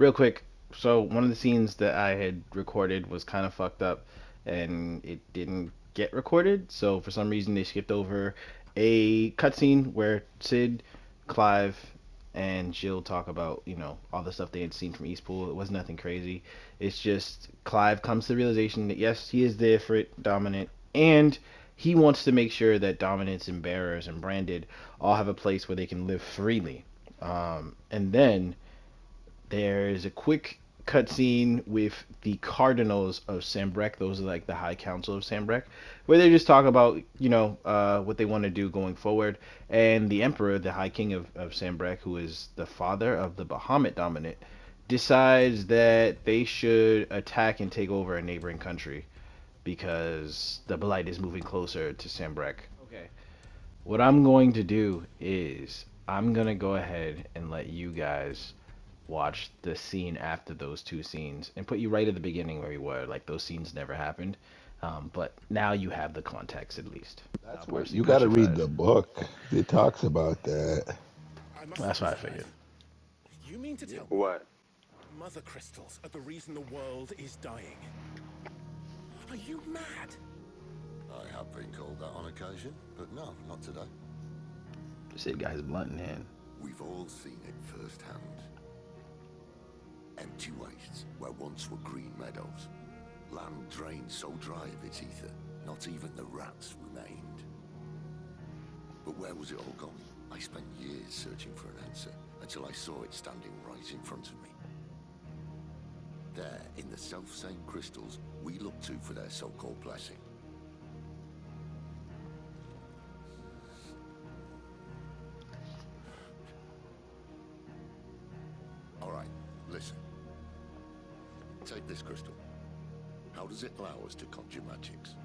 real quick. So one of the scenes that I had recorded was kind of fucked up, and it didn't get recorded. So for some reason they skipped over a cutscene where Sid, Clive, and Jill talk about all the stuff they had seen from Eastpool. It was nothing crazy. It's just Clive comes to the realization that yes, he is there for it, Dominant, and he wants to make sure that Dominance and Bearers and Branded all have a place where they can live freely. And then there's a quick cutscene with the Cardinals of Sambrek. Those are like the High Council of Sambrek, where they just talk about what they want to do going forward. And the Emperor, the High King of Sambrek, who is the father of the Bahamut Dominant, decides that they should attack and take over a neighboring country because the blight is moving closer to Sambrek. Okay. What I'm going to do is I'm gonna go ahead and let you guys watch the scene after those two scenes and put you right at the beginning where you were. Like those scenes never happened, but now you have the context at least. That's I'll what personally you put got to you read five. the book. It talks about that. I must That's be what I fired. figured. You mean to tell me What? mother crystals are the reason the world is dying? Are you mad? I have been called that on occasion, but no, not today. Sid got his blunt in hand. We've all seen it firsthand. Empty wastes where once were green meadows. Land drained so dry of its ether, not even the rats remained. But where was it all gone? I spent years searching for an answer, until I saw it standing right in front of me. There, in the self-same crystals we look to for their so-called blessing. All right, listen. Take this crystal. How does it allow us to conjure magics?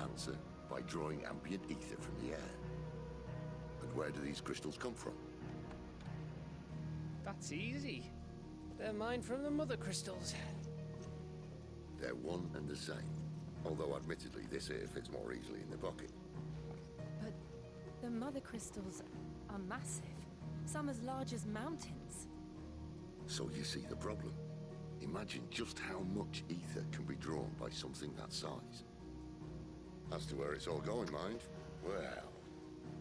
Answer, by drawing ambient ether from the air. And where do these crystals come from? That's easy. They're mine from the mother crystals. They're one and the same. Although admittedly this here fits more easily in the pocket. But the mother crystals are massive. Some as large as mountains. So you see the problem. Imagine just how much ether can be drawn by something that size. As to where it's all going, mind, well,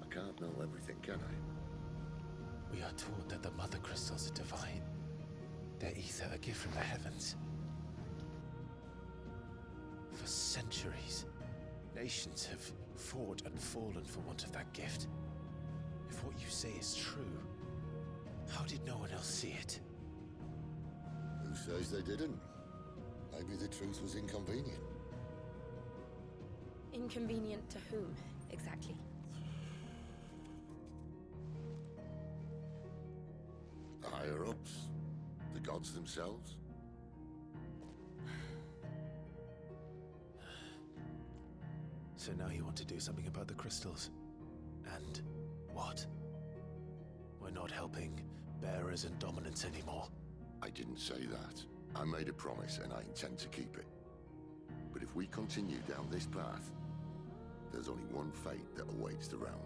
I can't know everything, can I? We are taught that the mother crystals are divine. Their ether a gift from the heavens. For centuries, nations have fought and fallen for want of that gift. If what you say is true, how did no one else see it? Who says they didn't? Maybe the truth was inconvenient. Inconvenient to whom, exactly? The higher-ups? The gods themselves? So now you want to do something about the crystals? And what? We're not helping bearers and dominants anymore. I didn't say that. I made a promise and I intend to keep it. But if we continue down this path, there's only one fate that awaits the realm.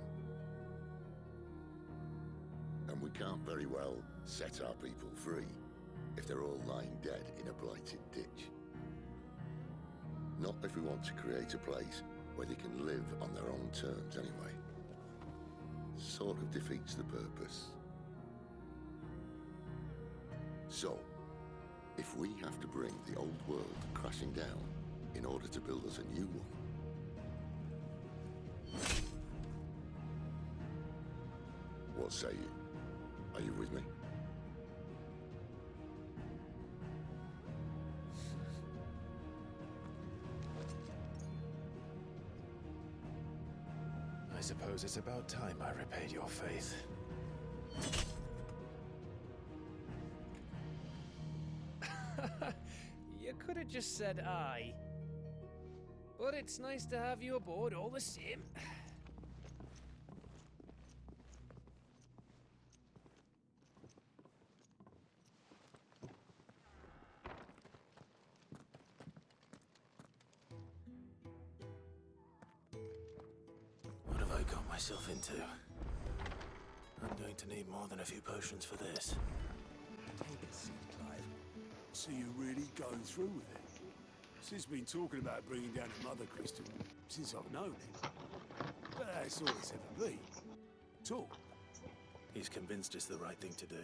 And we can't very well set our people free if they're all lying dead in a blighted ditch. Not if we want to create a place where they can live on their own terms anyway. Sort of defeats the purpose. So, if we have to bring the old world crashing down in order to build us a new one, what say you? Are you with me? I suppose it's about time I repaid your faith. You could have just said aye. But it's nice to have you aboard all the same. What have I got myself into? I'm going to need more than a few potions for this. Take a seat, Clive. So you're really going through with it? Sid's been talking about bringing down a mother crystal since I've known him. But that's all it's ever been. Talk. He's convinced it's the right thing to do.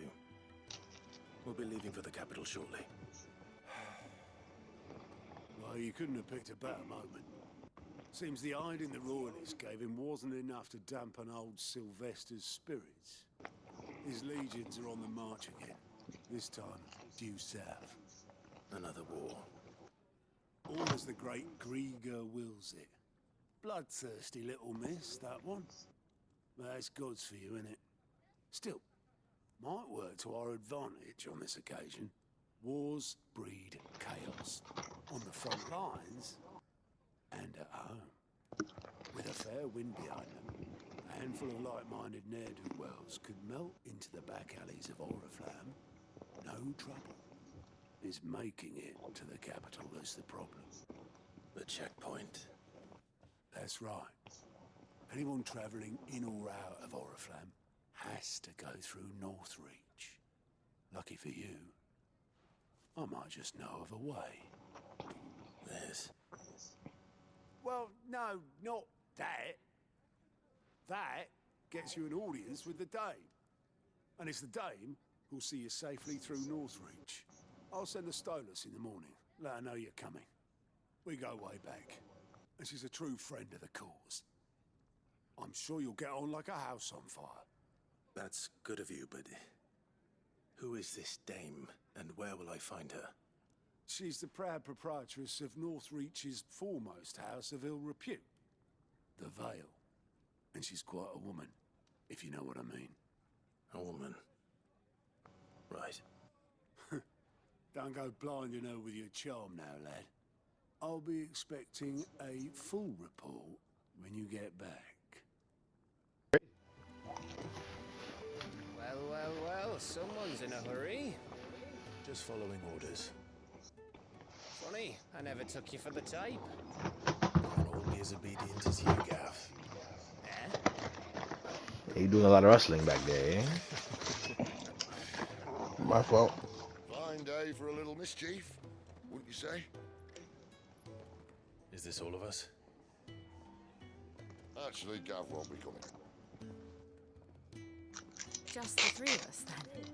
We'll be leaving for the capital shortly. Well, you couldn't have picked a better moment. Seems the hiding the royalists gave him wasn't enough to dampen old Sylvester's spirits. His legions are on the march again. This time, due south. Another war. All as the great Grieger wills it. Bloodthirsty little miss, that one. But that's God's for you, innit? Still, might work to our advantage on this occasion. Wars breed chaos. On the front lines, and at home. With a fair wind behind them, a handful of like-minded ne'er-do-wells could melt into the back alleys of Oriflamme. No trouble. It's making it to the capital that's the problem. The checkpoint. That's right. Anyone travelling in or out of Oriflamme has to go through Northreach. Lucky for you, I might just know of a way. There's... Well, no, not that. That gets you an audience with the Dame. And it's the Dame who'll see you safely through Northreach. I'll send the Stolas in the morning. Let her know you're coming. We go way back. And she's a true friend of the cause. I'm sure you'll get on like a house on fire. That's good of you, but... who is this dame, and where will I find her? She's the proud proprietress of Northreach's foremost house of ill repute, the Vale. And she's quite a woman, if you know what I mean. A woman. Right. Don't go blinding her with your charm now, lad. I'll be expecting a full report when you get back. Well, well, well, someone's in a hurry. Just following orders. Funny, I never took you for the type. Can't all be as obedient as you, Gav. Eh? You doing a lot of rustling back there, eh? My fault. Fine day for a little mischief, wouldn't you say? Is this all of us? Actually, Gav won't be coming. Just the three of us, then.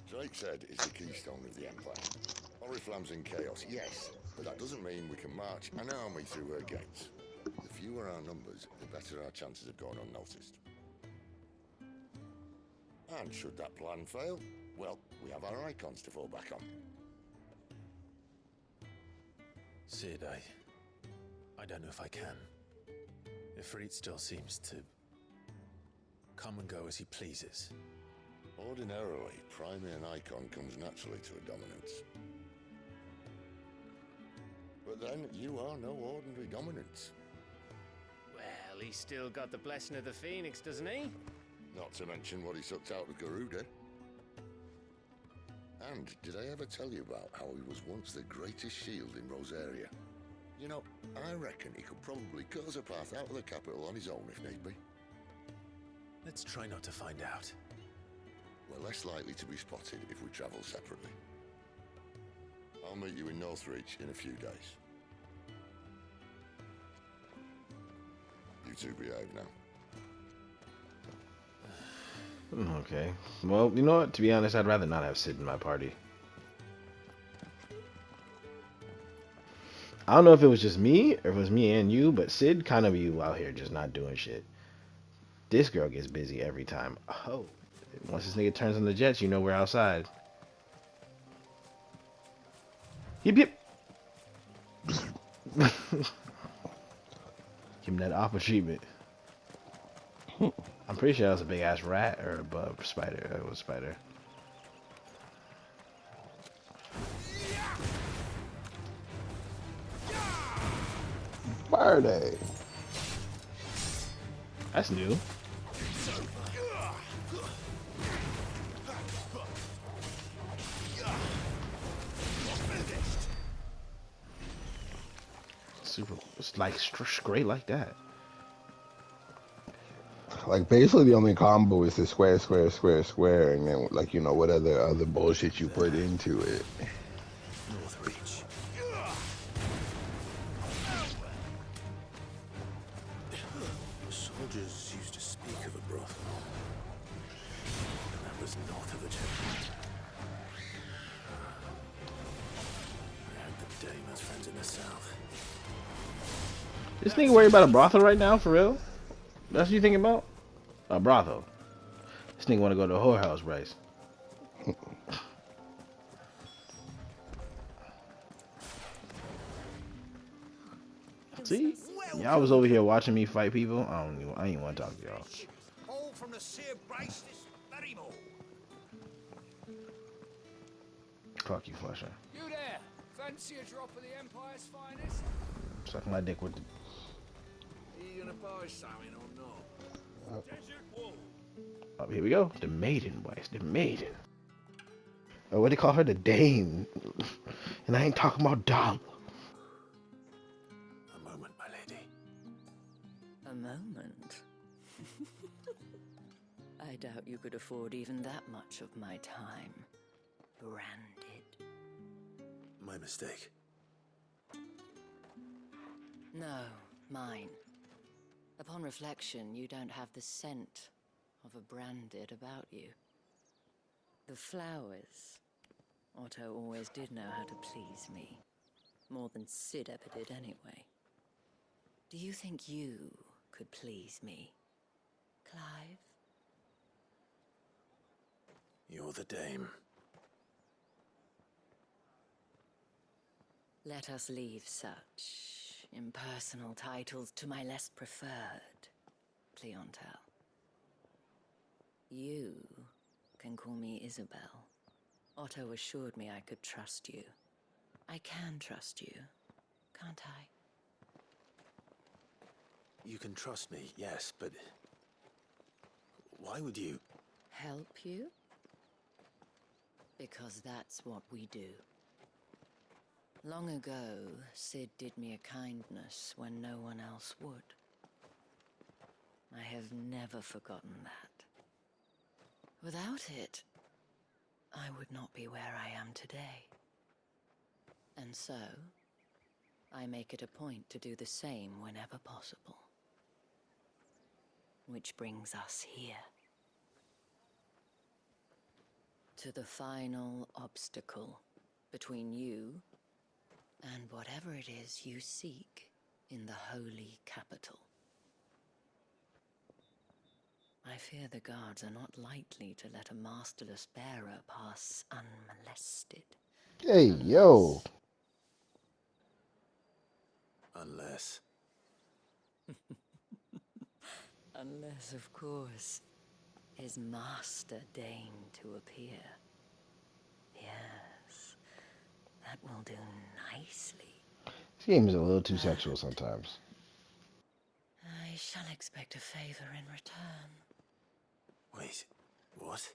Drake said it's the keystone of the Empire. Oriflamme's in chaos, yes, but that doesn't mean we can march an army through her gates. The fewer our numbers, the better our chances of going unnoticed. And should that plan fail, well, we have our icons to fall back on. Sid, I don't know if I can. Ifrit still seems to come and go as he pleases. Ordinarily, priming an icon comes naturally to a dominance. But then, you are no ordinary dominance. Well, he's still got the blessing of the Phoenix, doesn't he? Not to mention what he sucked out of Garuda. And did I ever tell you about how he was once the greatest shield in Rosaria? You know, I reckon he could probably cut us a path out of the capital on his own if need be. Let's try not to find out. We're less likely to be spotted if we travel separately. I'll meet you in Northreach in a few days. You two behave now. Okay. Well, you know what? To be honest, I'd rather not have Sid in my party. I don't know if it was just me or if it was me and you, but Sid kind of you out here just not doing shit. This girl gets busy every time. Oh, once this nigga turns on the jets, you know we're outside. Yip yip. Give him that aqua treatment. I'm pretty sure that was a big ass rat or a bug, spider. It was a spider. Fire day. That's new. Super. It's like straight like that. Like basically the only combo is the square, square, square, square, and then like you know what other bullshit you put into it. Soldiers used to speak of a brothel. And that was north of the checkpoint. I heard the Dame has friends in the south. This nigga worried about a brothel right now, for real? That's what you thinking about? A brothel. This nigga want to go to a whorehouse, Bryce. See? Y'all was over here watching me fight people. I ain't want to talk to y'all. All from the sea of Brace this very morning. Fuck you, Flusher. You there? Fancy a drop of the Empire's finest? Sucking my dick with the... Are you gonna buy something or not? Desert wool. Oh, here we go. The maiden, Bryce. The maiden. Oh, what they call her? The Dame. And I ain't talking about Dom. A moment, my lady. A moment? I doubt you could afford even that much of my time. Branded. My mistake. No, mine. Upon reflection, you don't have the scent of a branded about you. The flowers. Otto always did know how to please me. More than Sid ever did anyway. Do you think you could please me, Clive? You're the Dame. Let us leave such impersonal titles to my less preferred clientele. You can call me Isabel. Otto assured me I could trust you. I can trust you, can't I? You can trust me, yes, but... why would you... Help you? Because that's what we do. Long ago, Sid did me a kindness when no one else would. I have never forgotten that. Without it, I would not be where I am today. And so, I make it a point to do the same whenever possible. Which brings us here. To the final obstacle between you and whatever it is you seek in the holy capital. I fear the guards are not likely to let a masterless bearer pass unmolested. Hey, yo. Unless... Unless, of course, his master deigned to appear. Yes, that will do nicely. This game is a little too sexual sometimes. I shall expect a favor in return. Wait, what?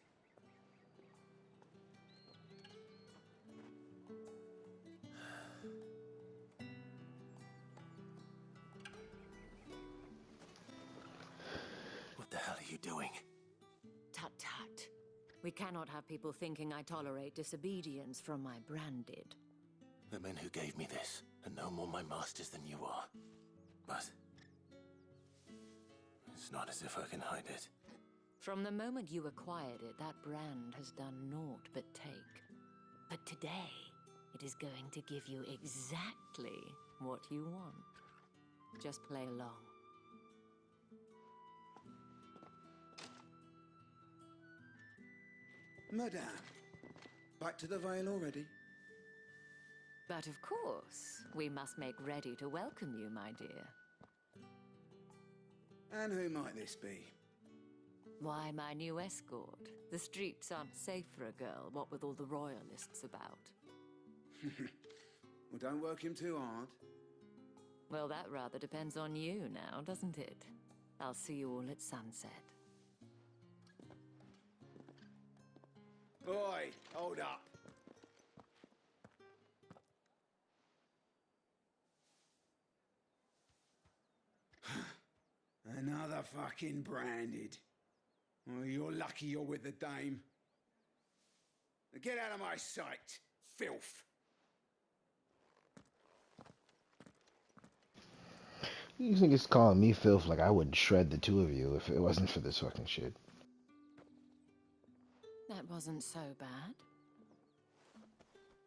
What the hell are you doing? Tut tut. We cannot have people thinking I tolerate disobedience from my branded. The men who gave me this are no more my masters than you are. But... it's not as if I can hide it. From the moment you acquired it, that brand has done naught but take. But today, it is going to give you exactly what you want. Just play along. Madame, back to the Vale already? But of course, we must make ready to welcome you, my dear. And who might this be? Why, my new escort. The streets aren't safe for a girl, what with all the royalists about. Well, don't work him too hard. Well, that rather depends on you now, doesn't it? I'll see you all at sunset. Oi, hold up. Another fucking branded. Well, you're lucky you're with the Dame. Now get out of my sight, filth. You think it's calling me filth like I would shred the two of you if it wasn't for this fucking shit. That wasn't so bad.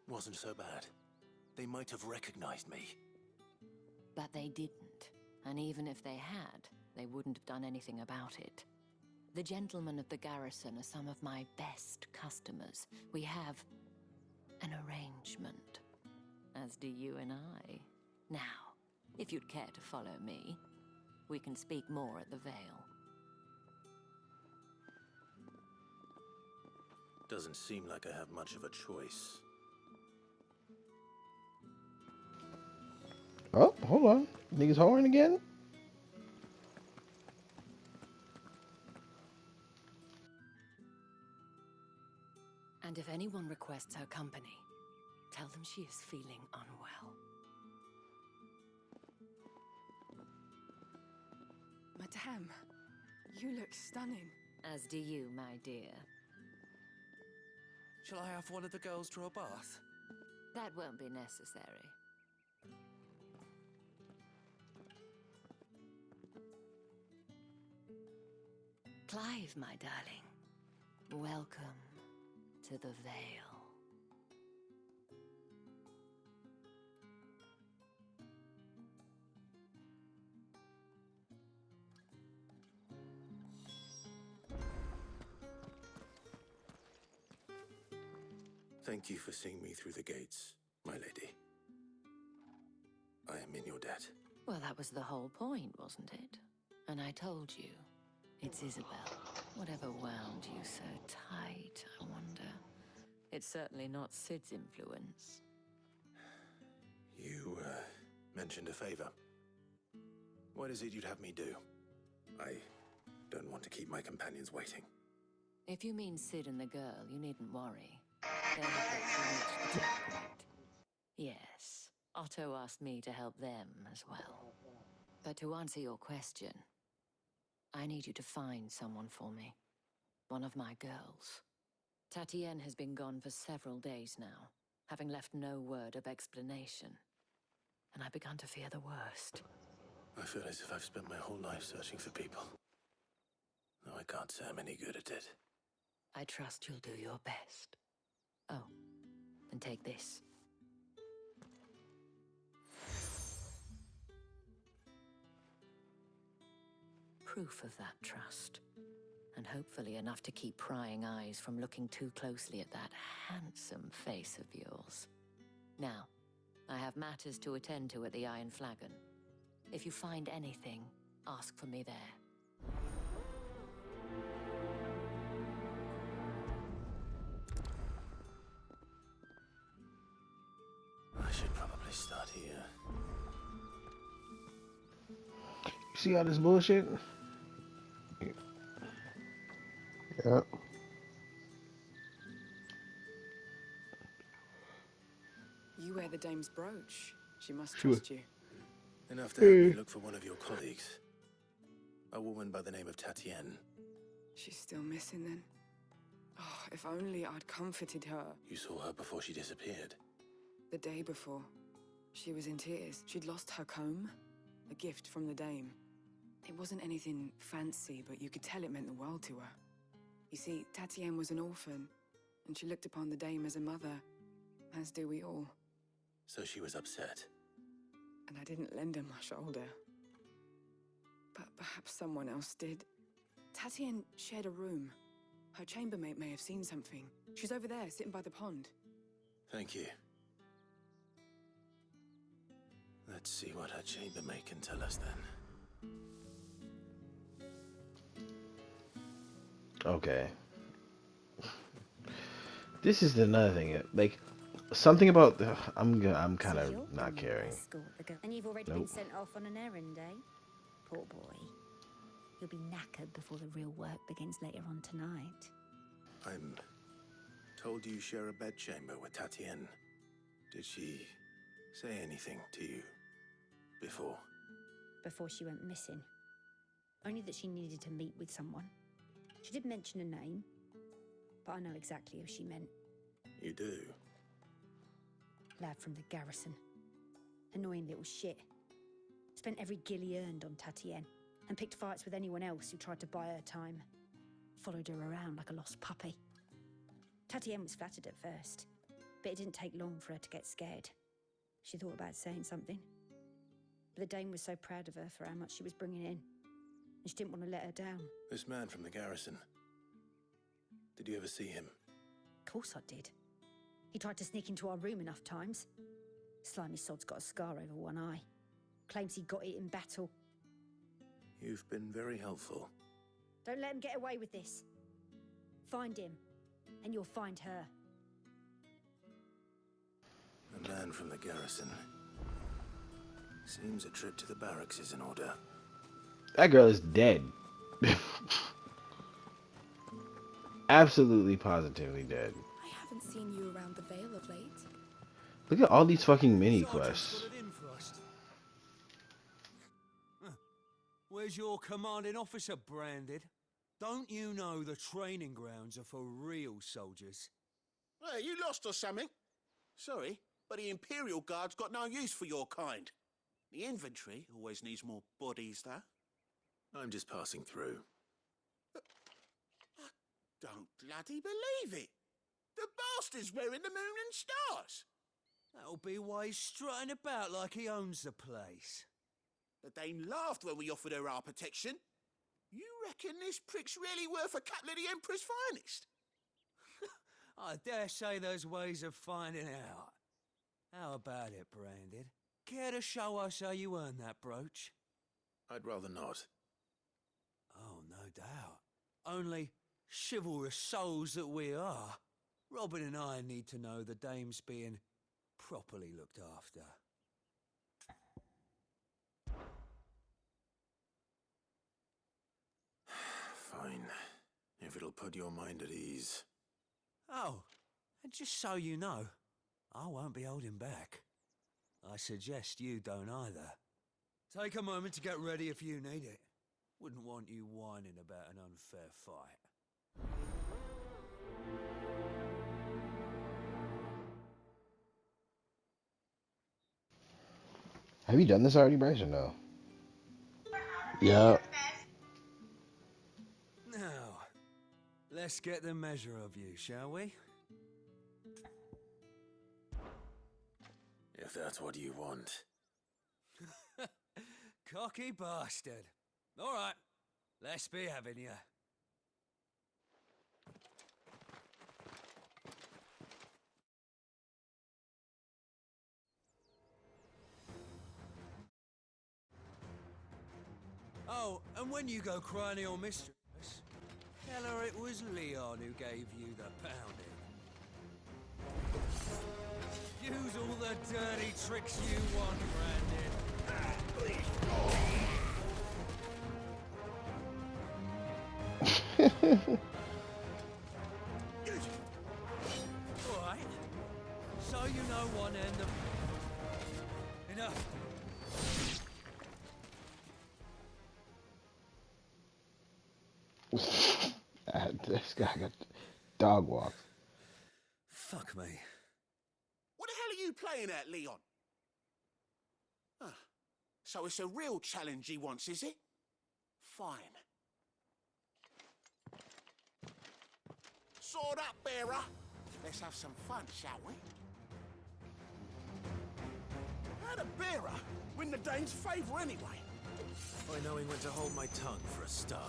Wasn't so bad. They might have recognized me. But they didn't. And even if they had, they wouldn't have done anything about it. The gentlemen of the garrison are some of my best customers. We have an arrangement, as do you and I. Now, if you'd care to follow me, we can speak more at the Vale. Doesn't seem like I have much of a choice. Oh, hold on. Niggas whoring again? And if anyone requests her company, tell them she is feeling unwell. Madame, you look stunning. As do you, my dear. Shall I have one of the girls draw a bath? That won't be necessary. Clive, my darling. Welcome to the Vale. Thank you for seeing me through the gates, my lady. I am in your debt. Well, that was the whole point, wasn't it? And I told you, it's Isabel. Whatever wound you so tight, I wonder. It's certainly not Sid's influence. You, mentioned a favor. What is it you'd have me do? I don't want to keep my companions waiting. If you mean Sid and the girl, you needn't worry. They have yet to reach the checkpoint. Yes, Otto asked me to help them as well. But to answer your question, I need you to find someone for me. One of my girls. Tatienne has been gone for several days now, having left no word of explanation. And I've begun to fear the worst. I feel as if I've spent my whole life searching for people. No, I can't say I'm any good at it. I trust you'll do your best. Oh, and take this. Proof of that trust. And hopefully enough to keep prying eyes from looking too closely at that handsome face of yours. Now, I have matters to attend to at the Iron Flagon. If you find anything, ask for me there. I should probably start here. You see all this bullshit? Yep. You wear the dame's brooch. She must Sure. trust you. Enough to have me look for one of your colleagues. A woman by the name of Tatienne. She's still missing then. Oh, if only I'd comforted her. You saw her before she disappeared. The day before, she was in tears. She'd lost her comb, a gift from the dame. It wasn't anything fancy, but you could tell it meant the world to her. You see, Tatienne was an orphan, and she looked upon the dame as a mother, as do we all. So she was upset. And I didn't lend her my shoulder. But perhaps someone else did. Tatienne shared a room. Her chambermaid may have seen something. She's over there, sitting by the pond. Thank you. Let's see what her chambermaid can tell us then. Okay. This is another thing. Like, something about the... I'm kind of not caring. And you've already Nope. been sent off on an errand, eh? Poor boy. You'll be knackered before the real work begins later on tonight. I'm told you share a bedchamber with Tatienne. Did she say anything to you before? Before she went missing. Only that she needed to meet with someone. She did mention a name, but I know exactly who she meant. You do? Lad from the garrison. Annoying little shit. Spent every guil he earned on Tatienne, and picked fights with anyone else who tried to buy her time. Followed her around like a lost puppy. Tatienne was flattered at first, but it didn't take long for her to get scared. She thought about saying something. But the Dame was so proud of her for how much she was bringing in, and she didn't want to let her down. This man from the garrison. Did you ever see him? Of course I did. He tried to sneak into our room enough times. Slimy sod's got a scar over one eye. Claims he got it in battle. You've been very helpful. Don't let him get away with this. Find him, and you'll find her. A man from the garrison. Seems a trip to the barracks is in order. That girl is dead. Absolutely, positively dead. I haven't seen you around the Vale of late. Look at all these fucking mini quests. Where's your commanding officer branded? Don't you know the training grounds are for real soldiers? Hey, you lost or something? Sorry, but the Imperial Guard's got no use for your kind. The infantry always needs more bodies, though. I'm just passing through. I don't bloody believe it. The bastard's wearing the moon and stars. That'll be why he's strutting about like he owns the place. The Dame laughed when we offered her our protection. You reckon this prick's really worth a couple of the Emperor's finest? I dare say there's ways of finding out. How about it, Branded? Care to show us how you earned that brooch? I'd rather not. Oh, no doubt. Only, chivalrous souls that we are, Robin and I need to know the Dame's being properly looked after. Fine. If it'll put your mind at ease. Oh, and just so you know, I won't be holding back. I suggest you don't either. Take a moment to get ready if you need it. Wouldn't want you whining about an unfair fight. Have you done this already, Bryce, or no? Yeah. Now, let's get the measure of you, shall we? If that's what you want. Cocky bastard. All right, let's be having you. Oh, and when you go crying your mistress, tell her it was Leon who gave you the pounding. Use all the dirty tricks you want, Brandon. All right. So you know one end of... Enough. This guy got dog walk. Fuck me. What the hell are you playing at, Leon? So it's a real challenge he wants, is it? Fine. Sword up, bearer. Let's have some fun, shall we? How'd a bearer win the Dane's favour anyway? By knowing when to hold my tongue for a start.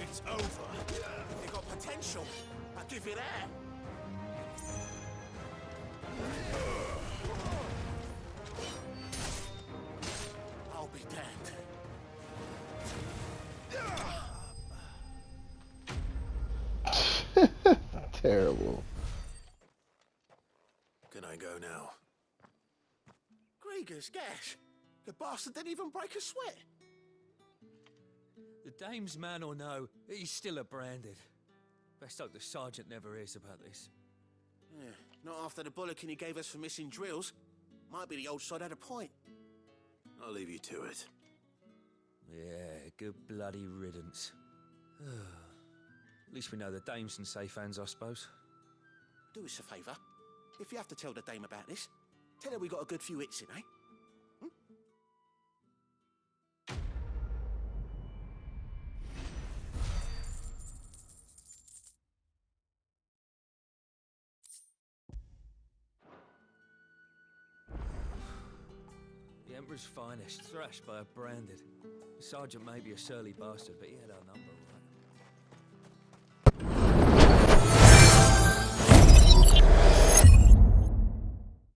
It's over. You got potential. I'll give you that. I'll be damned. Terrible. Can I go now? Grieger's gash. The bastard didn't even break a sweat. The Dame's man or no, he's still a Branded. Best hope the sergeant never hears about this. Yeah, not after the bollocking he gave us for missing drills. Might be the old sod had a point. I'll leave you to it. Yeah, good bloody riddance. At least we know the Dame's in safe hands, I suppose. Do us a favour. If you have to tell the Dame about this, Tell her we got a good few hits in, eh? The Emperor's finest, thrashed by a branded. The sergeant may be a surly bastard, but he had our number.